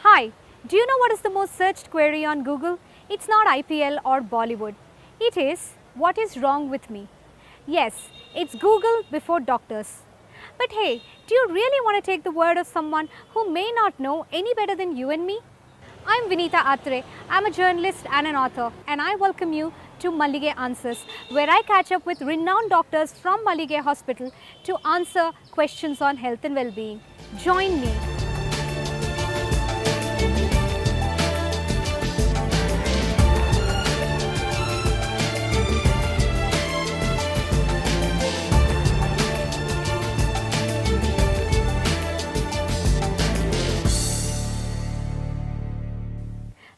Hi, do you know what is the most searched query on Google? It's not IPL or Bollywood. It is, what is wrong with me? Yes, it's Google before doctors. But hey, do you really want to take the word of someone who may not know any better than you and me? I'm Vineetha Athrey. I'm a journalist and an author, and I welcome you to Mallige Answers, where I catch up with renowned doctors from Mallige Hospital to answer questions on health and well-being. Join me.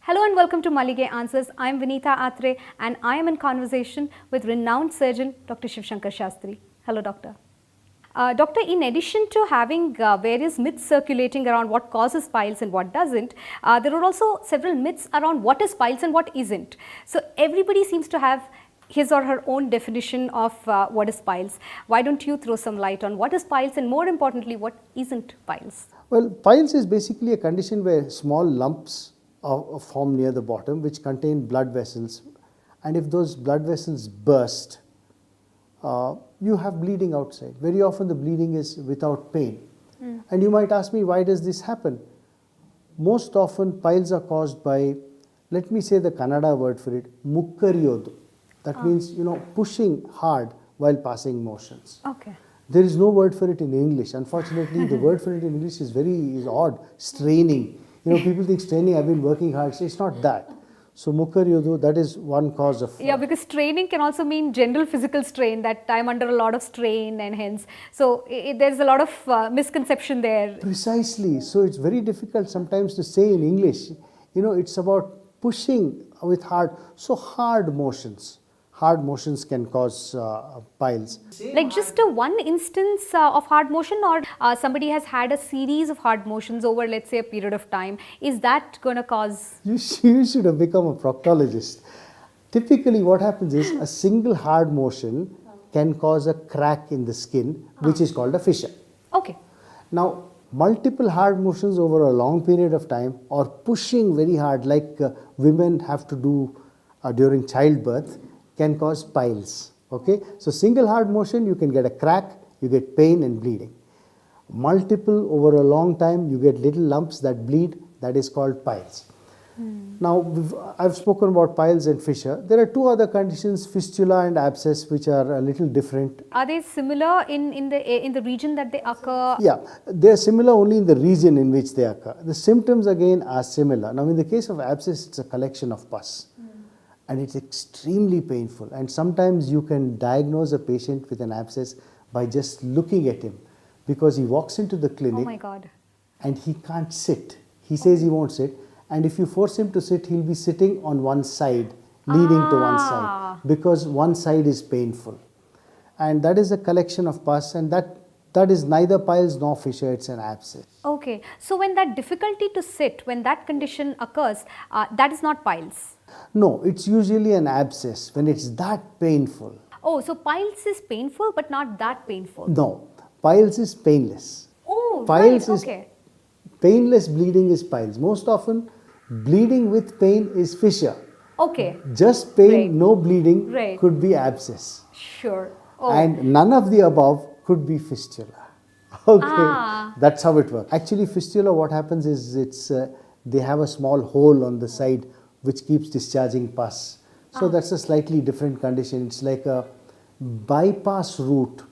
Hello and welcome to Mallige Answers. I am Vineetha Athrey and I am in conversation with renowned surgeon Dr. Shivshankar Sastry. Hello, doctor. Doctor, in addition to having various myths circulating around what causes piles and what doesn't, there are also several myths around what is piles and what isn't. So everybody seems to have his or her own definition of what is piles. Why don't you throw some light on what is piles and more importantly, what isn't piles? Well, piles is basically a condition where small lumps form near the bottom which contain blood vessels, and if those blood vessels burst, you have bleeding outside. Very often the bleeding is without pain. And you might ask me, why does this happen? Most often piles are caused by, let me say the Kannada word for it, mukkariyodu. That means, pushing hard while passing motions. Okay. There is no word for it in English. Unfortunately, the word for it in English is odd, straining. People think straining, I've been working hard. So it's not that. So mukkariyodu, that is one cause of... Yeah, because straining can also mean general physical strain, that I'm under a lot of strain and hence. So there's a lot of misconception there. Precisely. So it's very difficult sometimes to say in English. It's about pushing with hard. So hard motions. Hard motions can cause piles. Like just one instance of hard motion, or somebody has had a series of hard motions over, let's say, a period of time. Is that going to cause... You should have become a proctologist. Typically what happens is a single hard motion can cause a crack in the skin, which is called a fissure. Okay. Now, multiple hard motions over a long period of time or pushing very hard like women have to do during childbirth can cause piles. Okay, so single hard motion, you can get a crack, you get pain and bleeding. Multiple over a long time, you get little lumps that bleed, that is called piles. Now, I've spoken about piles and fissure. There are two other conditions, fistula and abscess, which are a little different. Are they similar in the region that they occur? Yeah, they are similar only in the region in which they occur. The symptoms again are similar. Now, in the case of abscess, it's a collection of pus. And it's extremely painful, and sometimes you can diagnose a patient with an abscess by just looking at him, because he walks into the clinic. Oh my God. And he can't sit. He says he won't sit, and if you force him to sit, he'll be sitting on one side, leaning to one side, because one side is painful. And that is a collection of pus, and that is neither piles nor fissure, it's an abscess. Okay, so when that difficulty to sit, when that condition occurs, that is not piles? No, it's usually an abscess when it's that painful. Oh, so piles is painful but not that painful? No, piles is painless. Oh, piles right, is okay. Painless bleeding is piles. Most often, bleeding with pain is fissure. Okay. Just pain, Right. no bleeding Right. could be abscess. Sure. Oh. And none of the above could be fistula. Okay, that's how it works. Actually, fistula, what happens is they have a small hole on the side which keeps discharging pus. So that's a slightly different condition. It's like a bypass route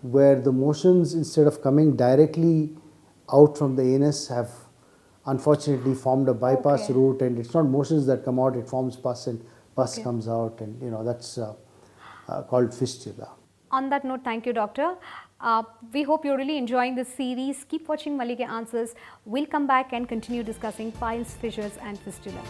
where the motions, instead of coming directly out from the anus, have unfortunately formed a bypass route, and it's not motions that come out, it forms pus, and pus comes out, and that's called fistula. On that note, thank you, doctor. We hope you're really enjoying this series. Keep watching Mallige Answers. We'll come back and continue discussing piles, fissures and fistula.